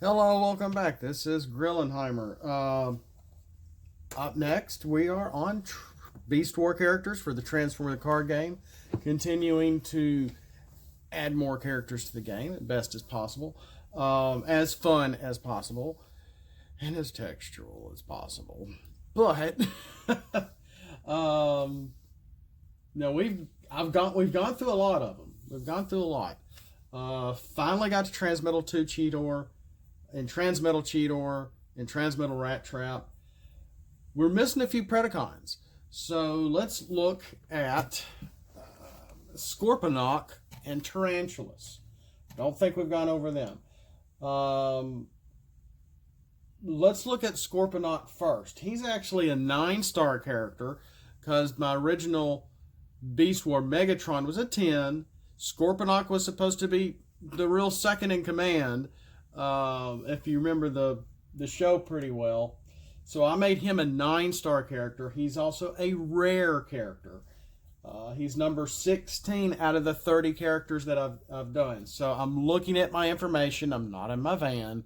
Hello, welcome back. This is Grillenheimer. Up next, we are on Beast War characters for the Transformer the card game, continuing to add more characters to the game as best as possible, as fun as possible, and as textural as possible. But no, we've gone through a lot of them. We've gone through a lot. Finally got to Transmetal 2 Cheetor and Transmetal Cheetor and Transmetal Rat Trap. We're missing a few Predacons. So let's look at Scorponok and Tarantulas. Don't think we've gone over them. Let's look at Scorponok first. He's actually a 9-star character because my original Beast War Megatron was a 10. Scorponok was supposed to be the real second in command, if you remember the show pretty well. So I made him a 9-star character. He's also a rare character. He's number 16 out of the 30 characters that I've done. So I'm looking at my information. I'm not in my van.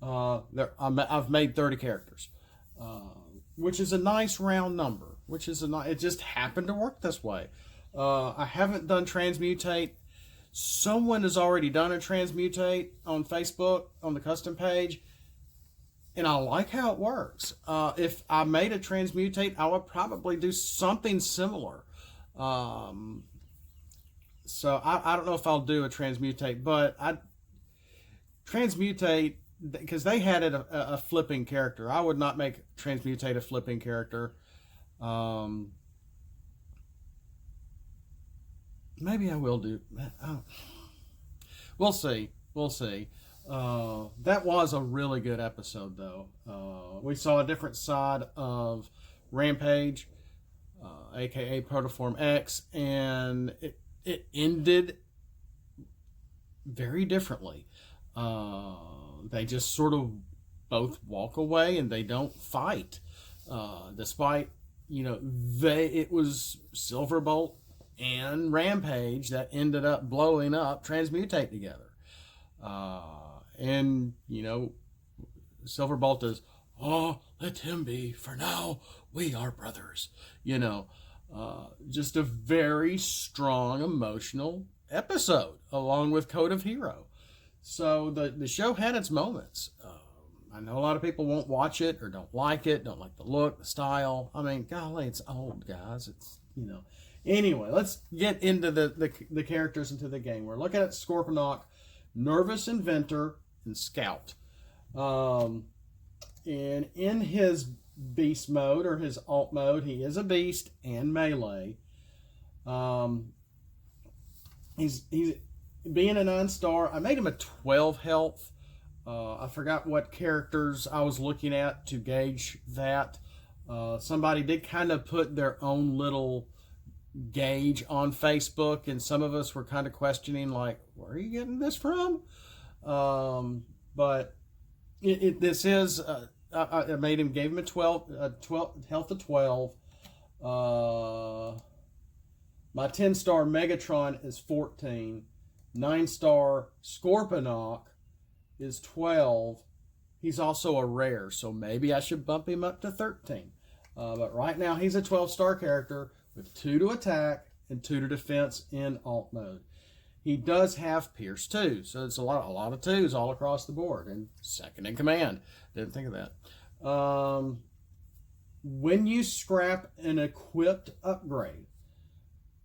I've made 30 characters, which is a nice round number. It just happened to work this way. I haven't done Transmutate. Someone has already done a Transmutate on Facebook on the custom page, and I like how it works. If I made a Transmutate, I would probably do something similar. So I don't know if I'll do a Transmutate, but Transmutate, because they had it a flipping character. I would not make Transmutate a flipping character. Maybe I will do. We'll see. We'll see. That was a really good episode, though. We saw a different side of Rampage, aka Protoform X, and it ended very differently. They just sort of both walk away and they don't fight, despite it was Silverbolt and Rampage that ended up blowing up Transmutate together. And Silverbolt is, let him be. For now, we are brothers. Just a very strong emotional episode, along with Code of Hero. So the show had its moments. I know a lot of people won't watch it or don't like the look, the style. I mean, golly, it's old, guys. It's, Anyway, let's get into the characters into the game. We're looking at Scorponok, Nervous Inventor, and Scout. And in his beast mode, or his alt mode, he is a beast and melee. He's being a 9-star. I made him a 12 health. I forgot what characters I was looking at to gauge that. Somebody did kind of put their own little gauge on Facebook, and some of us were kind of questioning, like, where are you getting this from? But this is I made him, gave him a 12 health of 12. My 10-star Megatron is 14. 9-star Scorponok is 12. He's also a rare, so maybe I should bump him up to 13. But right now he's a 12-star character with 2 to attack and 2 to defense in alt mode. He does have Pierce 2, so it's a lot of 2s all across the board, and second in command. Didn't think of that. When you scrap an equipped upgrade,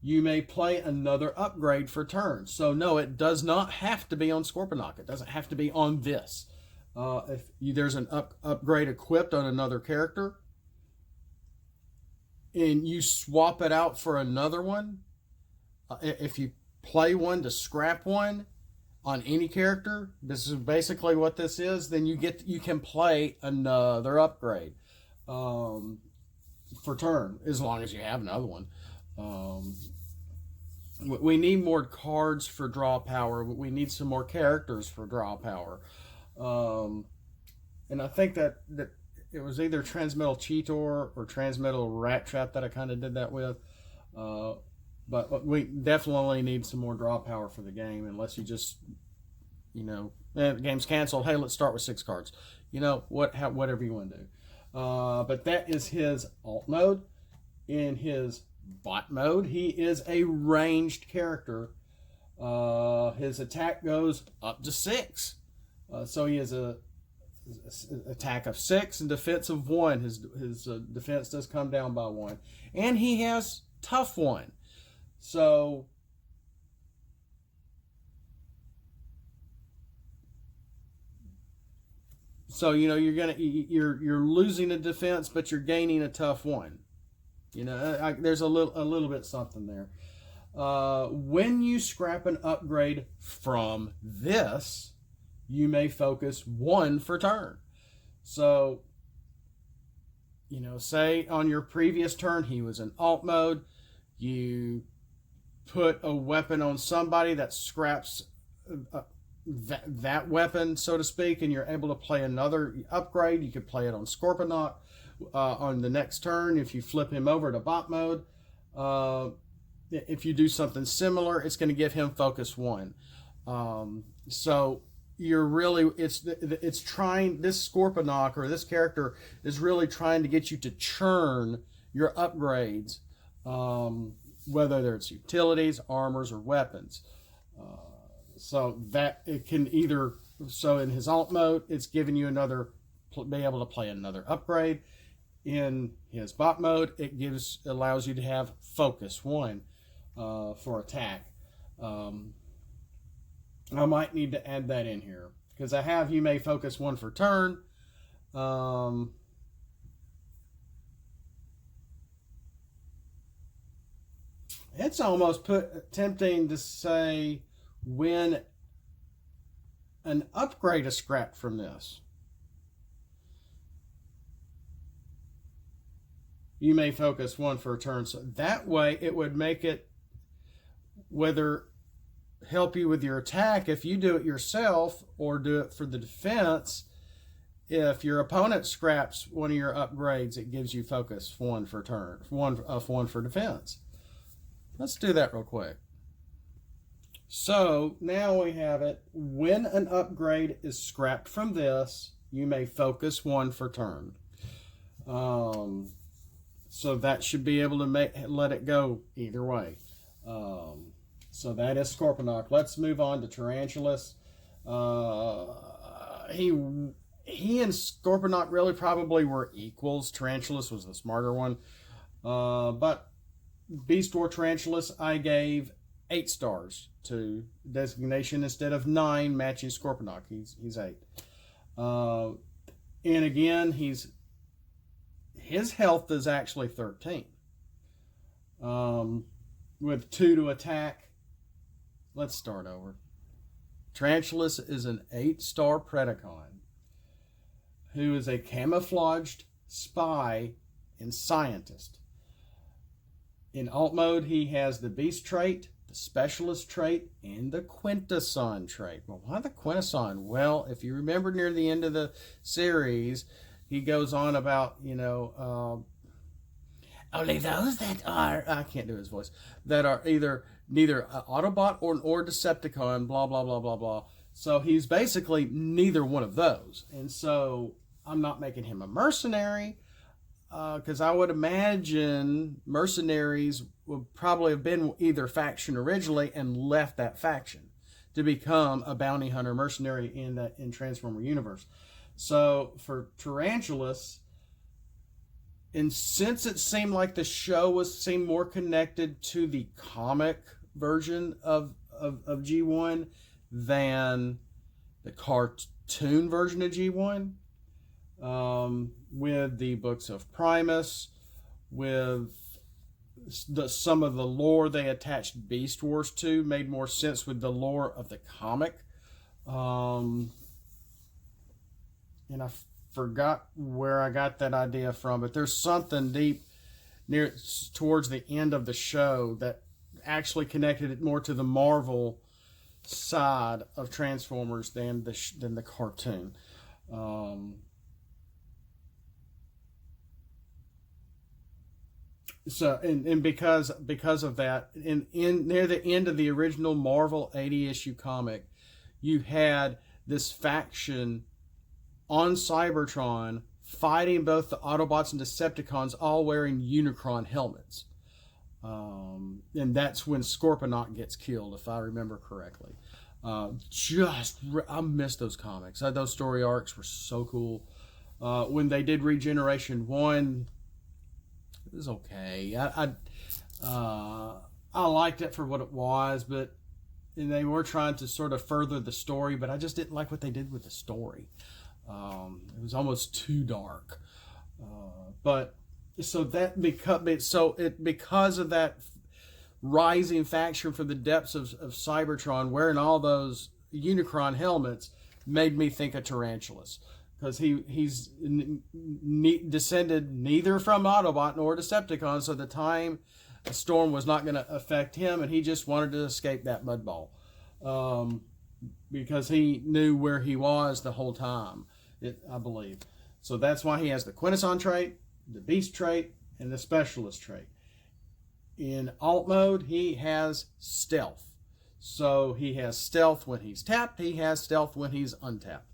you may play another upgrade for turn. So no, it does not have to be on Scorponok. It doesn't have to be on this. If there's an upgrade equipped on another character, and you swap it out for another one, if you play one to scrap one on any character, this is basically what this is, then you can play another upgrade for turn, as long as you have another one. We need more cards for draw power, but we need some more characters for draw power. And I think that it was either Transmetal Cheetor or Transmetal Rat Trap that I kind of did that with. But we definitely need some more draw power for the game, unless you just, The game's canceled. Hey, let's start with 6 cards. You know, whatever you want to do. But that is his alt mode. In his bot mode, he is a ranged character. His attack goes up to 6. So he has a attack of 6 and defense of 1. His defense does come down by 1. And he has tough 1. So you know you're losing a defense, but you're gaining a tough 1. You know, there's a little bit something there. When you scrap an upgrade from this, you may focus 1 for turn. So, you know, say on your previous turn he was in alt mode, you put a weapon on somebody that scraps that weapon, so to speak, and you're able to play another upgrade. You could play it on Scorponok on the next turn if you flip him over to bot mode. If you do something similar, it's going to give him focus 1. So you're really, it's trying, this Scorponok or this character is really trying to get you to churn your upgrades, whether it's utilities, armors, or weapons. So that it can either, so in his alt mode, it's giving you be able to play another upgrade. In his bot mode, it allows you to have focus 1 for attack. I might need to add that in here because you may focus 1 for turn. It's almost tempting to say when an upgrade is scrapped from this, you may focus 1 for a turn. So that way it would make it help you with your attack if you do it yourself or do it for the defense. If your opponent scraps one of your upgrades, it gives you focus 1 for turn, 1 for defense. Let's do that real quick. So now we have it. When an upgrade is scrapped from this, you may focus 1 for turn. So that should be able to let it go either way. So that is Scorponok. Let's move on to Tarantulas. He and Scorponok really probably were equals. Tarantulas was the smarter one. But Beast War Tarantulas, I gave 8 stars to designation instead of 9, matching Scorponok. He's 8. And again, his health is actually 13. With 2 to attack. Let's start over. Tarantulas is an 8-star Predacon who is a camouflaged spy and scientist. In alt mode, he has the beast trait, the specialist trait, and the quintesson trait. Well, why the quintesson? Well, if you remember near the end of the series, he goes on about, only those that are, I can't do his voice, that are neither Autobot or Decepticon, blah, blah, blah, blah, blah. So he's basically neither one of those. And so I'm not making him a mercenary, because I would imagine mercenaries would probably have been either faction originally and left that faction to become a bounty hunter mercenary in Transformer universe. So for Tarantulas, and since it seemed like the show seemed more connected to the comic version of G1 than the cartoon version of G1, with the books of Primus, with some of the lore they attached Beast Wars to, made more sense with the lore of the comic. And I forgot where I got that idea from, but there's something deep towards the end of the show that actually connected it more to the Marvel side of Transformers than the cartoon. So and because of that, in near the end of the original Marvel 80 issue comic, you had this faction on Cybertron fighting both the Autobots and Decepticons, all wearing Unicron helmets. And that's when Scorponok gets killed, if I remember correctly. I miss those comics. Those story arcs were so cool. When they did Regeneration 1, it was okay. I liked it for what it was, and they were trying to sort of further the story, but I just didn't like what they did with the story. It was almost too dark. Because of that rising faction from the depths of Cybertron wearing all those Unicron helmets made me think of Tarantulas, because he's descended neither from Autobot nor Decepticon, so the time storm was not going to affect him, and he just wanted to escape that mud ball, because he knew where he was the whole time, I believe. So that's why he has the Quintesson trait, the Beast trait, and the Specialist trait. In alt mode, he has stealth. So he has stealth when he's tapped, he has stealth when he's untapped.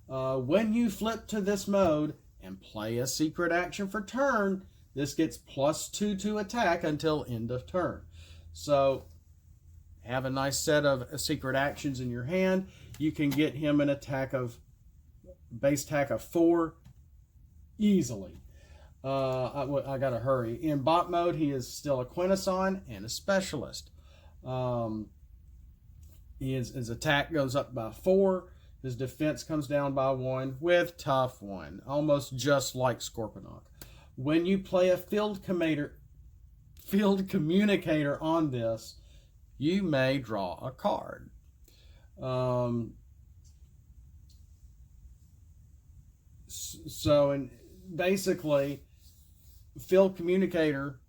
When you flip to this mode and play a secret action for turn, this gets +2 to attack until end of turn. So have a nice set of secret actions in your hand. You can get him an base attack of 4 easily. I gotta hurry. In bot mode, he is still a Quintesson and a Specialist. His attack goes up by 4. His defense comes down by 1 with tough 1, almost just like Scorponok. When you play a field communicator on this, you may draw a card. And basically, field communicator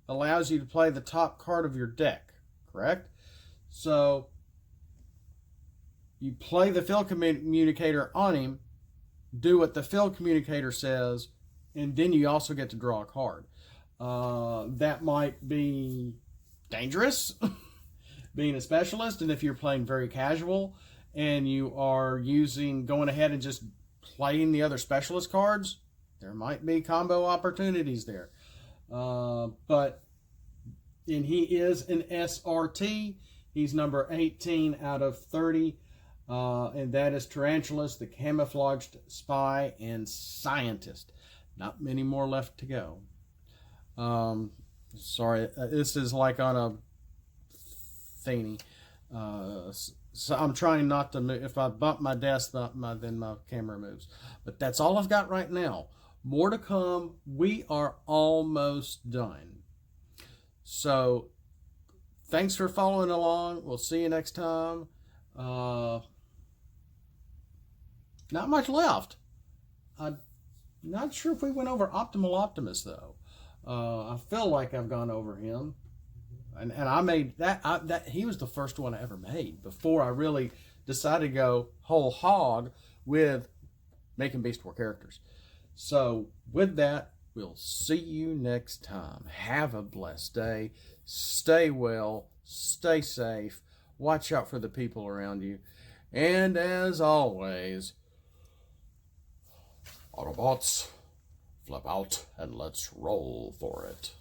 allows you to play the top card of your deck, correct? So you play the field communicator on him, do what the field communicator says, and then you also get to draw a card. That might be dangerous, being a Specialist, and if you're playing very casual and you are going ahead and just playing the other Specialist cards, there might be combo opportunities there. But he is an SRT. He's number 18 out of 30. And that is Tarantulas, the Camouflaged Spy and Scientist. Not many more left to go. Sorry, this is like on a thingy. So I'm trying not to move. If I bump my desk, then my camera moves. But that's all I've got right now. More to come. We are almost done. So thanks for following along. We'll see you next time. Not much left. I'm not sure if we went over Optimal Optimus, though. I feel like I've gone over him. And I made that he was the first one I ever made before I really decided to go whole hog with making Beast War characters. So with that, we'll see you next time. Have a blessed day. Stay well. Stay safe. Watch out for the people around you. And as always, Autobots, flip out and let's roll for it.